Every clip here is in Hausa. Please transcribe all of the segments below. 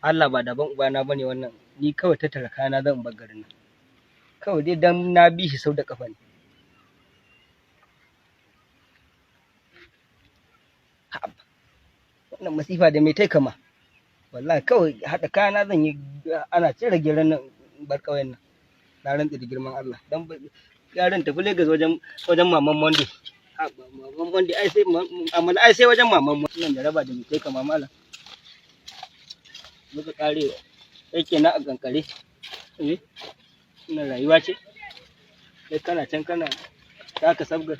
Allah ba daban ubana bane wannan, ni kawai tattara kayana zan bar garin nan. Kawai dai dan na bi shi sau da kafa ne. Wannan masifa da mai tai kama. Wallahi kawai haɗa kayana zan yi, ana cire geron nan bar ƙauyen nan. Na rantse da girman Allah. Dan yaran tafi Lagos wajen maman Monday. Maman Monday ai sai wajen maman Monday nan da raba da mai tai kama malam. Muka kare yake na a kankare. Wannan rayuwa ce. Kai kana can kana taka sabgar.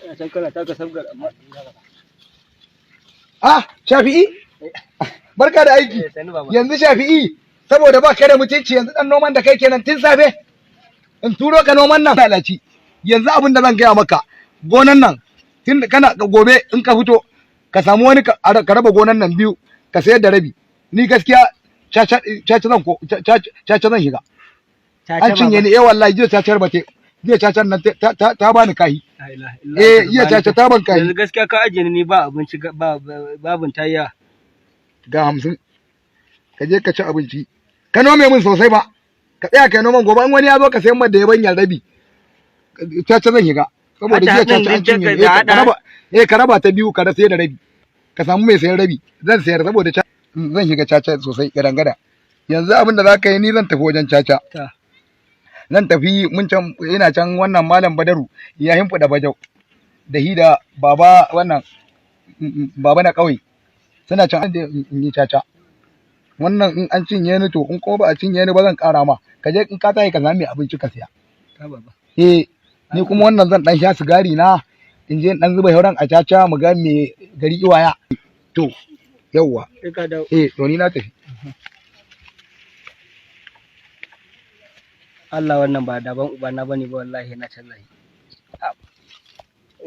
Kana can kana taka sabgar amma Shafi'i, barka da aiki. Yanzu Shafi'i, saboda ba ka da mutunci yanzu dan noman da kai kenan tun safe. In turo ka noman nan lalaci. Yanzu abin da zan gaya maka, gonan nan tun kana gobe in ka fito ka samu wani ka raba gonan nan biyu ka sayar da rabi. Ni gaskiya caca zan shiga. An cinye ni wallahi jiya cacar bate. Jiya cacar nan ta bani kahi. Jiya caca ta ban kahi. Yanzu gaskiya ka ajiye ni ba abinci babun tayya. Ga 50. Ka je ka ci abinci. Ka nome min sosai ba. Ka tsaya kai noman gobe in wani ya zo ka sayan da yabanyar rabi. Caca zan shiga. Saboda jiya caca an cinye ni. Ka raba ta biyu ka sai da rabi. Ka samu mai sayan rabi. Zan sayar saboda zan shiga caca sosai gada. Yanzu abin da za ka yi ni zan tafi wajen caca. Zan tafi ina can wannan malam Badaru ya himfuda bajau. Da hida baba wannan baba na ƙauye. Suna can da in yi caca. Wannan in an cinye ni to in kuma ba a cinye ni ba zan ƙara ma. Ka je in ka tayi ka sami abinci ka siya. Ni kuma wannan zan dan sha sigari na in je dan zuba hauran a caca mu ga me gari iwaya. To yawwa. To ni na tafi. Allah wannan ba daban ubana bane ba wallahi na canza shi.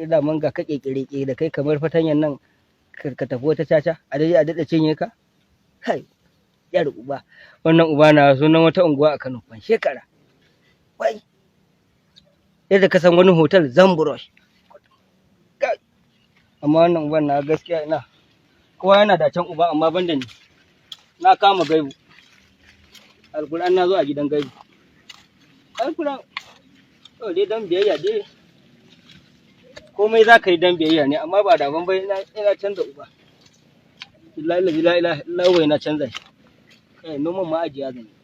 Da mun ga ka kekere da kai kamar fatanyan nan ka tafi wata caca a dade cinye ka. Kai yar uba wannan uba na sunan wata unguwa a Kano ban shekara. Wai yadda ka san wani hotel Zambrosh. Amma wannan uban na gaskiya ina kowa yana da can uba amma banda ni. Na kama gaibu. Alquran na zo a gidan gaibu. Alquran dai dan biyayya dai. Komai za ka yi dan biyayya ne amma ba daban bai ina canza uba. Billahi la ilaha illallah na canza shi. Kai noman ma ajiya zan yi.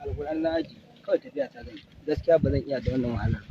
Alquran na aji kawai tafiya ta zan yi. Gaskiya ba zan iya da wannan wahalar.